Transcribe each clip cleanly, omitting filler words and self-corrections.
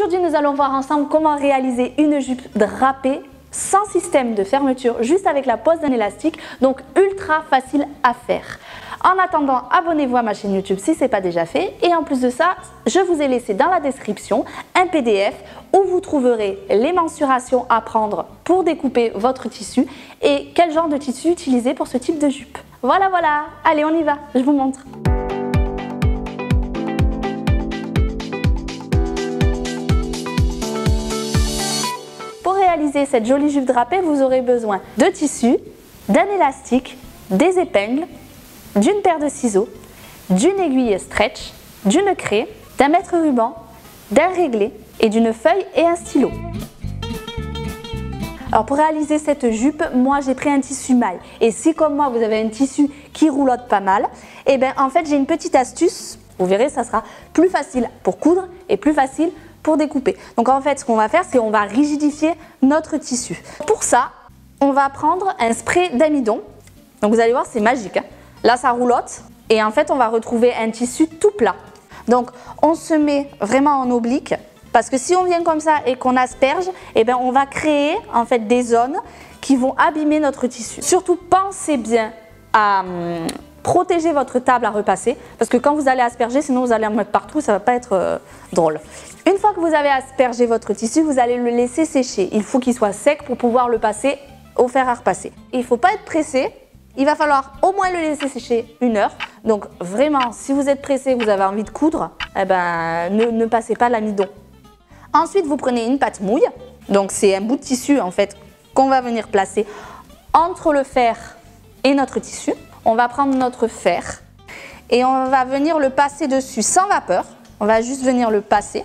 Aujourd'hui, nous allons voir ensemble comment réaliser une jupe drapée sans système de fermeture, juste avec la pose d'un élastique, donc ultra facile à faire. En attendant, abonnez-vous à ma chaîne YouTube si ce n'est pas déjà fait. Et en plus de ça, je vous ai laissé dans la description un PDF où vous trouverez les mensurations à prendre pour découper votre tissu et quel genre de tissu utiliser pour ce type de jupe. Voilà, allez on y va, je vous montre. Pour réaliser cette jolie jupe drapée, vous aurez besoin de tissu, d'un élastique, des épingles, d'une paire de ciseaux, d'une aiguille stretch, d'une craie, d'un mètre ruban, d'un réglé et d'une feuille et un stylo. Alors pour réaliser cette jupe, moi j'ai pris un tissu maille. Et si comme moi vous avez un tissu qui roulotte pas mal, et bien en fait j'ai une petite astuce. Vous verrez, ça sera plus facile pour coudre et plus facile pour découper. Donc en fait ce qu'on va faire, c'est qu'on va rigidifier notre tissu. Pour ça, on va prendre un spray d'amidon. Donc vous allez voir, c'est magique, hein. Là, ça roulotte et en fait, on va retrouver un tissu tout plat. Donc, on se met vraiment en oblique parce que si on vient comme ça et qu'on asperge, eh bien, on va créer en fait des zones qui vont abîmer notre tissu. Surtout, pensez bien à protéger votre table à repasser parce que quand vous allez asperger, sinon vous allez en mettre partout, ça ne va pas être drôle. Une fois que vous avez aspergé votre tissu, vous allez le laisser sécher. Il faut qu'il soit sec pour pouvoir le passer au fer à repasser. Il ne faut pas être pressé. Il va falloir au moins le laisser sécher 1 heure. Donc vraiment, si vous êtes pressé, vous avez envie de coudre, eh ben, ne passez pas l'amidon. Ensuite, vous prenez une pâte mouille. Donc c'est un bout de tissu en fait qu'on va venir placer entre le fer et notre tissu. On va prendre notre fer et on va venir le passer dessus sans vapeur. On va juste venir le passer.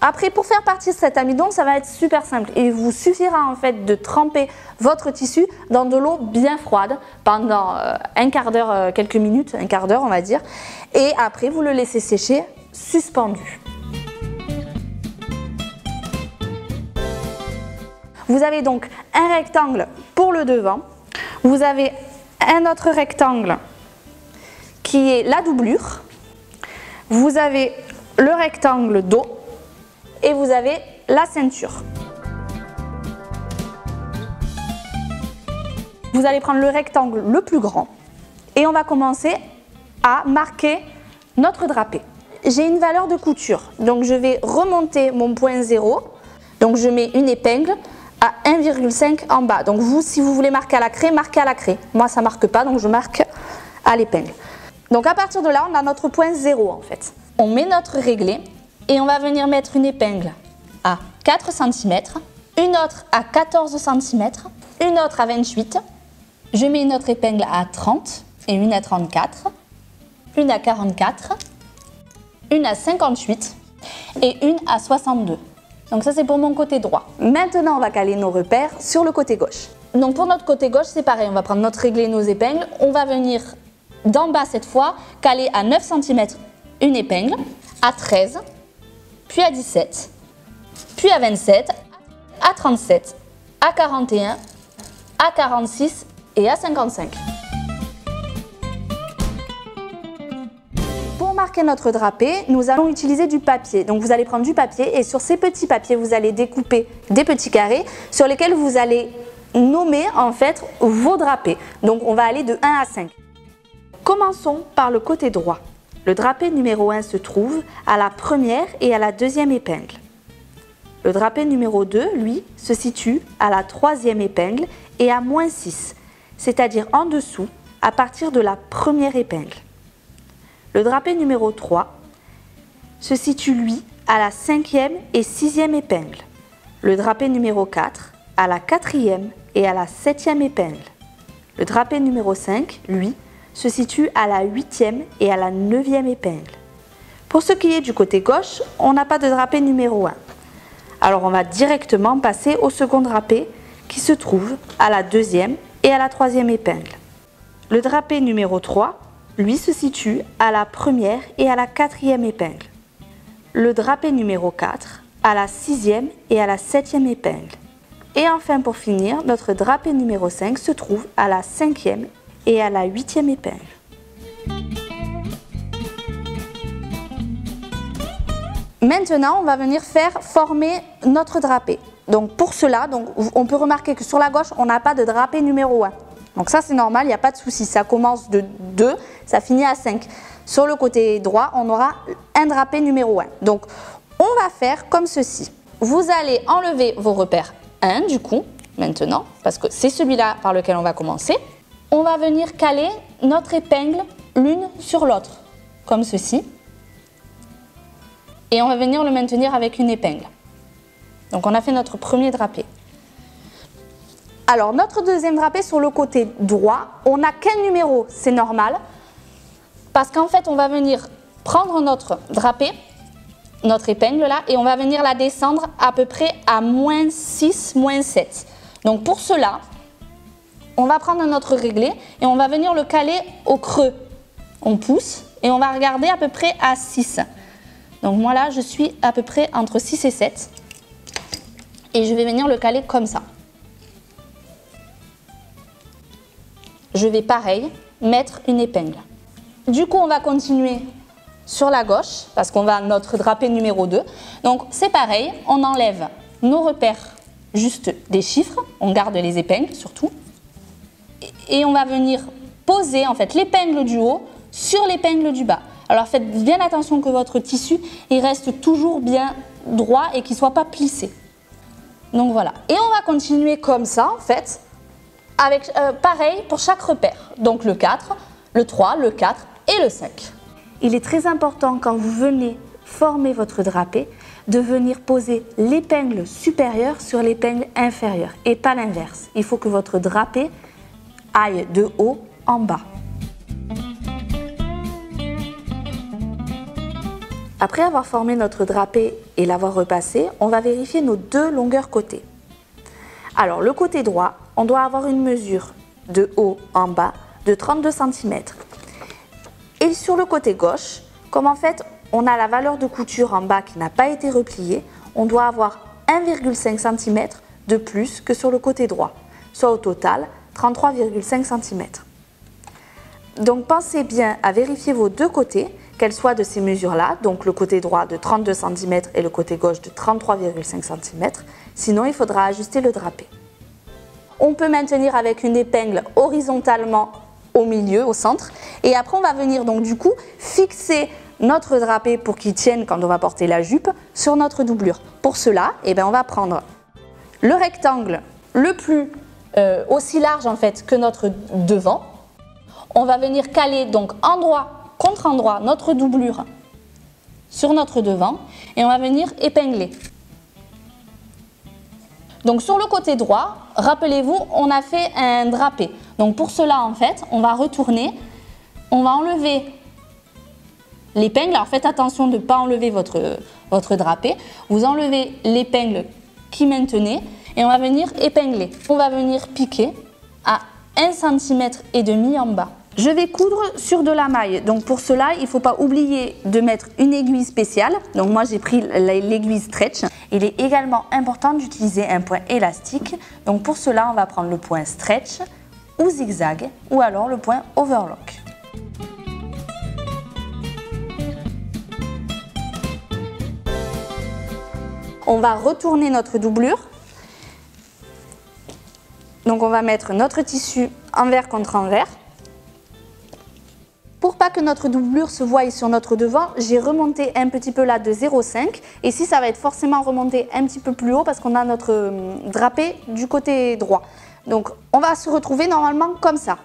Après, pour faire partir cet amidon, ça va être super simple. Il vous suffira en fait de tremper votre tissu dans de l'eau bien froide pendant un quart d'heure, quelques minutes, un quart d'heure on va dire. Et après, vous le laissez sécher suspendu. Vous avez donc un rectangle pour le devant. Vous avez un autre rectangle qui est la doublure. Vous avez le rectangle dos. Et vous avez la ceinture. Vous allez prendre le rectangle le plus grand et on va commencer à marquer notre drapé. J'ai une valeur de couture, donc je vais remonter mon point 0. Donc je mets une épingle à 1,5 en bas. Donc vous, si vous voulez marquer à la craie, marquez à la craie. Moi, ça ne marque pas, donc je marque à l'épingle. Donc à partir de là, on a notre point 0 en fait. On met notre réglé. Et on va venir mettre une épingle à 4 cm, une autre à 14 cm, une autre à 28. Je mets une autre épingle à 30 et une à 34, une à 44, une à 58 et une à 62. Donc ça c'est pour mon côté droit. Maintenant on va caler nos repères sur le côté gauche. Donc pour notre côté gauche c'est pareil, on va prendre notre réglé et nos épingles. On va venir d'en bas cette fois caler à 9 cm une épingle, à 13, puis à 17, puis à 27, à 37, à 41, à 46 et à 55. Pour marquer notre drapé, nous allons utiliser du papier. Donc vous allez prendre du papier et sur ces petits papiers, vous allez découper des petits carrés sur lesquels vous allez nommer en fait vos drapés. Donc on va aller de 1 à 5. Commençons par le côté droit. Le drapé numéro 1 se trouve à la première et à la deuxième épingle. Le drapé numéro 2, lui, se situe à la troisième épingle et à -6, c'est-à-dire en dessous, à partir de la première épingle. Le drapé numéro 3 se situe, lui, à la cinquième et sixième épingle. Le drapé numéro 4 à la quatrième et à la septième épingle. Le drapé numéro 5, lui, se situe à la 8e et à la 9e épingle. Pour ce qui est du côté gauche, on n'a pas de drapé numéro 1. Alors on va directement passer au second drapé qui se trouve à la 2e et à la 3e épingle. Le drapé numéro 3, lui, se situe à la 1re et à la 4e épingle. Le drapé numéro 4 à la 6e et à la 7e épingle. Et enfin pour finir, notre drapé numéro 5 se trouve à la 5e et à la 8e épingle. Maintenant, on va venir faire former notre drapé. Donc pour cela, on peut remarquer que sur la gauche, on n'a pas de drapé numéro 1. Donc ça c'est normal, il n'y a pas de souci. Ça commence de 2, ça finit à 5. Sur le côté droit, on aura un drapé numéro 1. Donc on va faire comme ceci. Vous allez enlever vos repères 1 du coup, maintenant, parce que c'est celui-là par lequel on va commencer. On va venir caler notre épingle l'une sur l'autre, comme ceci. Et on va venir le maintenir avec une épingle. Donc on a fait notre premier drapé. Alors notre deuxième drapé sur le côté droit, on n'a qu'un numéro, c'est normal. Parce qu'en fait on va venir prendre notre drapé, notre épingle là, et on va venir la descendre à peu près à -6, -7. Donc pour cela, on va prendre notre réglé et on va venir le caler au creux. On pousse et on va regarder à peu près à 6. Donc moi là je suis à peu près entre 6 et 7. Et je vais venir le caler comme ça. Je vais pareil mettre une épingle. Du coup on va continuer sur la gauche parce qu'on va à notre drapé numéro 2. Donc c'est pareil, on enlève nos repères, juste des chiffres, on garde les épingles surtout. Et on va venir poser en fait l'épingle du haut sur l'épingle du bas. Alors faites bien attention que votre tissu il reste toujours bien droit et qu'il ne soit pas plissé. Donc voilà, et on va continuer comme ça en fait, avec pareil pour chaque repère. Donc le 4, le 3, le 4 et le 5. Il est très important quand vous venez former votre drapé de venir poser l'épingle supérieure sur l'épingle inférieure et pas l'inverse. Il faut que votre drapé aille de haut en bas. Après avoir formé notre drapé et l'avoir repassé, on va vérifier nos deux longueurs côté. Alors le côté droit, on doit avoir une mesure de haut en bas de 32 cm. Et sur le côté gauche, comme en fait on a la valeur de couture en bas qui n'a pas été repliée, on doit avoir 1,5 cm de plus que sur le côté droit, soit au total 33,5 cm. Donc pensez bien à vérifier vos deux côtés, qu'elles soient de ces mesures-là, donc le côté droit de 32 cm et le côté gauche de 33,5 cm, sinon il faudra ajuster le drapé. On peut maintenir avec une épingle horizontalement au milieu, au centre, et après on va venir donc du coup fixer notre drapé pour qu'il tienne quand on va porter la jupe sur notre doublure. Pour cela, on va prendre le rectangle le plus aussi large en fait que notre devant. On va venir caler donc endroit contre endroit notre doublure sur notre devant et on va venir épingler. Donc sur le côté droit, rappelez-vous, on a fait un drapé. Donc pour cela en fait, on va retourner, on va enlever l'épingle. Alors faites attention de ne pas enlever votre drapé. Vous enlevez l'épingle qui maintenait et on va venir épingler. On va venir piquer à 1,5 cm en bas. Je vais coudre sur de la maille, donc pour cela il ne faut pas oublier de mettre une aiguille spéciale. Donc moi j'ai pris l'aiguille stretch. Il est également important d'utiliser un point élastique, donc pour cela on va prendre le point stretch ou zigzag ou alors le point overlock. On va retourner notre doublure. Donc on va mettre notre tissu envers contre envers. Pour pas que notre doublure se voie sur notre devant, j'ai remonté un petit peu là de 0,5. Et ici, ça va être forcément remonté un petit peu plus haut parce qu'on a notre drapé du côté droit. Donc, on va se retrouver normalement comme ça.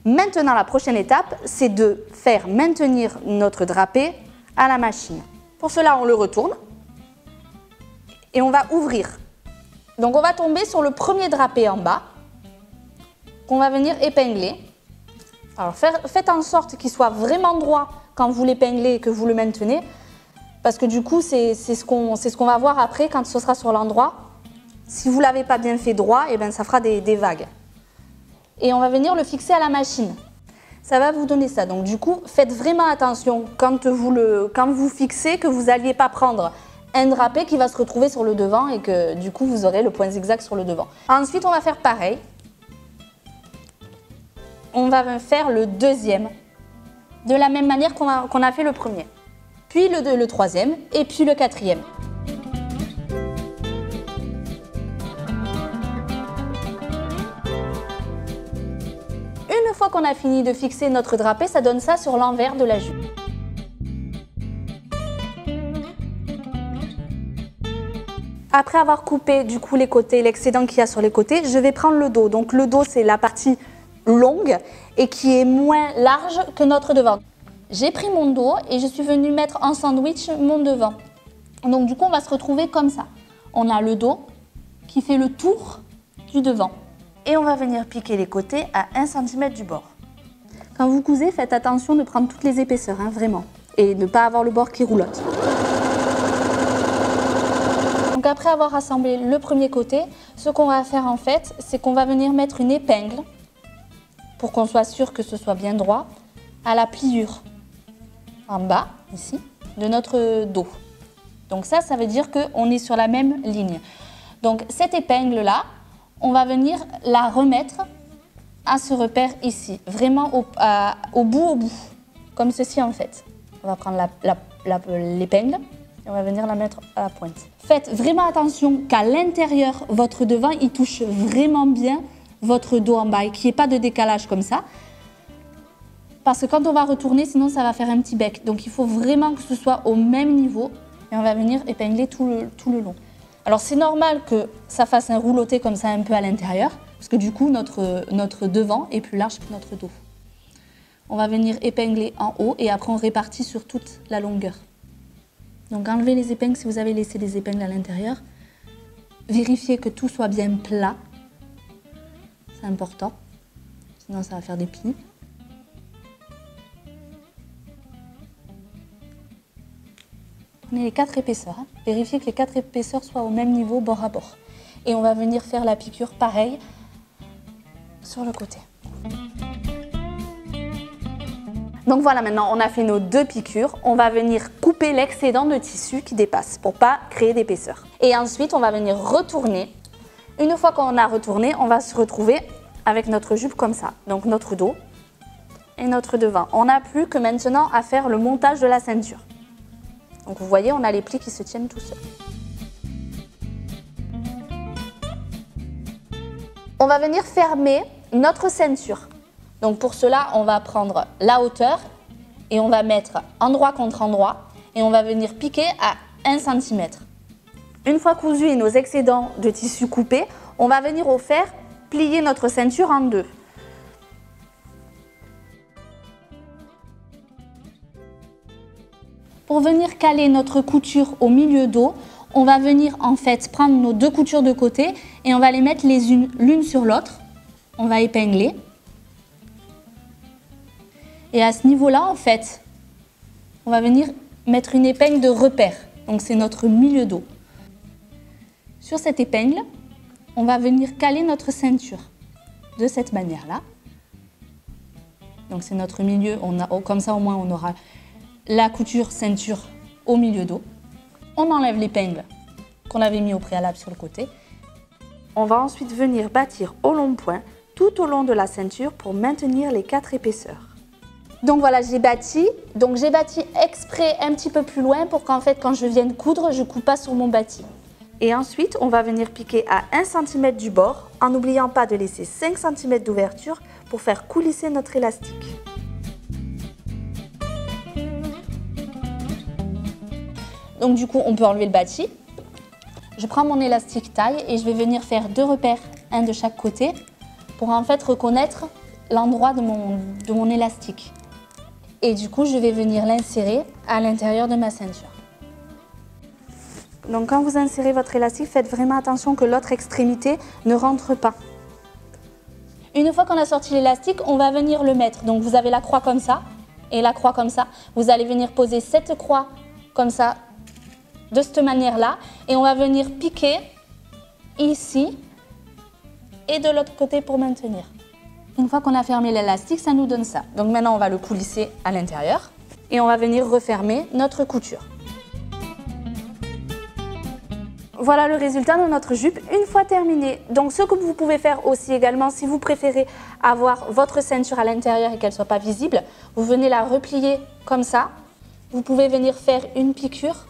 Maintenant, la prochaine étape, c'est de faire maintenir notre drapé à la machine. Pour cela, on le retourne et on va ouvrir. Donc, on va tomber sur le premier drapé en bas qu'on va venir épingler. Alors faites en sorte qu'il soit vraiment droit quand vous l'épinglez et que vous le maintenez, parce que du coup c'est ce qu'on va voir après quand ce sera sur l'endroit. Si vous ne l'avez pas bien fait droit, ça fera des vagues. Et on va venir le fixer à la machine. Ça va vous donner ça. Donc du coup, faites vraiment attention quand vous fixez que vous n'alliez pas prendre un drapé qui va se retrouver sur le devant et que du coup vous aurez le point zigzag sur le devant. Ensuite, on va faire pareil. On va faire le deuxième, de la même manière qu'on a fait le premier. puis le troisième et puis le quatrième. Une fois qu'on a fini de fixer notre drapé, ça donne ça sur l'envers de la jupe. Après avoir coupé du coup les côtés, l'excédent qu'il y a sur les côtés, je vais prendre le dos. Donc le dos, c'est la partie longue et qui est moins large que notre devant. J'ai pris mon dos et je suis venue mettre en sandwich mon devant. Donc du coup, on va se retrouver comme ça. On a le dos qui fait le tour du devant. Et on va venir piquer les côtés à 1 cm du bord. Quand vous cousez, faites attention de prendre toutes les épaisseurs, hein, vraiment. Et de ne pas avoir le bord qui roulotte. Donc après avoir assemblé le premier côté, ce qu'on va faire en fait, c'est qu'on va venir mettre une épingle, pour qu'on soit sûr que ce soit bien droit, à la pliure, en bas, ici, de notre dos. Donc ça veut dire qu'on est sur la même ligne. Donc cette épingle-là, on va venir la remettre à ce repère ici, vraiment au bout, comme ceci en fait. On va prendre l'épingle et on va venir la mettre à la pointe. Faites vraiment attention qu'à l'intérieur, votre devant, il touche vraiment bien votre dos en bas et qu'il n'y ait pas de décalage comme ça. Parce que quand on va retourner, sinon ça va faire un petit bec. Donc il faut vraiment que ce soit au même niveau et on va venir épingler tout le long. Alors c'est normal que ça fasse un rouloté comme ça un peu à l'intérieur, parce que du coup notre devant est plus large que notre dos. On va venir épingler en haut et après on répartit sur toute la longueur. Donc enlevez les épingles si vous avez laissé des épingles à l'intérieur. Vérifiez que tout soit bien plat, c'est important, sinon ça va faire des plis. Prenez les 4 épaisseurs, hein. Vérifiez que les 4 épaisseurs soient au même niveau, bord à bord. Et on va venir faire la piqûre pareil sur le côté. Donc voilà, maintenant on a fait nos 2 piqûres. On va venir couper l'excédent de tissu qui dépasse pour ne pas créer d'épaisseur. Et ensuite, on va venir retourner. Une fois qu'on a retourné, on va se retrouver avec notre jupe comme ça. Donc notre dos et notre devant. On n'a plus que maintenant à faire le montage de la ceinture. Donc vous voyez, on a les plis qui se tiennent tout seuls. On va venir fermer notre ceinture. Donc pour cela, on va prendre la hauteur et on va mettre endroit contre endroit et on va venir piquer à 1 cm. Une fois cousu et nos excédents de tissu coupés, on va venir au fer plier notre ceinture en 2. Pour venir caler notre couture au milieu dos, on va venir en fait prendre nos 2 coutures de côté et on va les mettre les unes l'une sur l'autre. On va épingler. Et à ce niveau-là, en fait, on va venir mettre une épingle de repère. Donc c'est notre milieu dos. Sur cette épingle, on va venir caler notre ceinture de cette manière-là. Donc c'est notre milieu, comme ça au moins on aura la couture ceinture au milieu dos. On enlève l'épingle qu'on avait mis au préalable sur le côté. On va ensuite venir bâtir au long point tout au long de la ceinture pour maintenir les 4 épaisseurs. Donc voilà, j'ai bâti exprès un petit peu plus loin pour qu'en fait quand je vienne coudre, je ne coupe pas sur mon bâti. Et ensuite, on va venir piquer à 1 cm du bord en n'oubliant pas de laisser 5 cm d'ouverture pour faire coulisser notre élastique. Donc du coup, on peut enlever le bâti. Je prends mon élastique taille et je vais venir faire 2 repères, un de chaque côté, pour en fait reconnaître l'endroit de mon élastique. Et du coup, je vais venir l'insérer à l'intérieur de ma ceinture. Donc quand vous insérez votre élastique, faites vraiment attention que l'autre extrémité ne rentre pas. Une fois qu'on a sorti l'élastique, on va venir le mettre. Donc vous avez la croix comme ça et la croix comme ça. Vous allez venir poser cette croix comme ça, de cette manière-là. Et on va venir piquer ici et de l'autre côté pour maintenir. Une fois qu'on a fermé l'élastique, ça nous donne ça. Donc maintenant, on va le coulisser à l'intérieur et on va venir refermer notre couture. Voilà le résultat de notre jupe une fois terminée. Donc ce que vous pouvez faire aussi également, si vous préférez avoir votre ceinture à l'intérieur et qu'elle ne soit pas visible, vous venez la replier comme ça vous pouvez venir faire une piqûre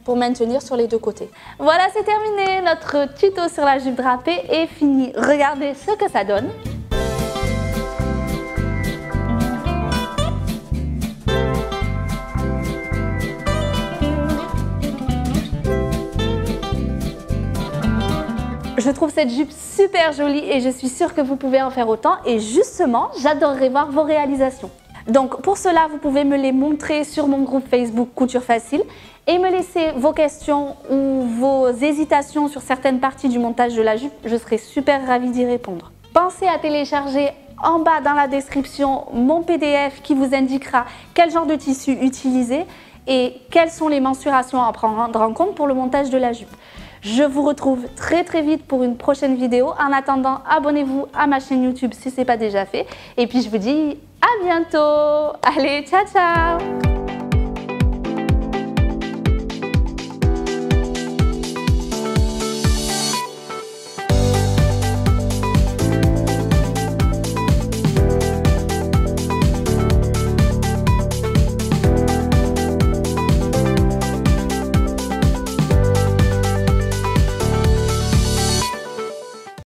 pour maintenir sur les deux côtés. Voilà, c'est terminé, notre tuto sur la jupe drapée est fini. Regardez ce que ça donne. Je trouve cette jupe super jolie et je suis sûre que vous pouvez en faire autant et justement, j'adorerais voir vos réalisations. Donc pour cela, vous pouvez me les montrer sur mon groupe Facebook Couture Facile et me laisser vos questions ou vos hésitations sur certaines parties du montage de la jupe. Je serai super ravie d'y répondre. Pensez à télécharger en bas dans la description mon PDF qui vous indiquera quel genre de tissu utiliser et quelles sont les mensurations à prendre en compte pour le montage de la jupe. Je vous retrouve très vite pour une prochaine vidéo. En attendant, abonnez-vous à ma chaîne YouTube si ce n'est pas déjà fait. Et puis je vous dis à bientôt. Allez, ciao ciao!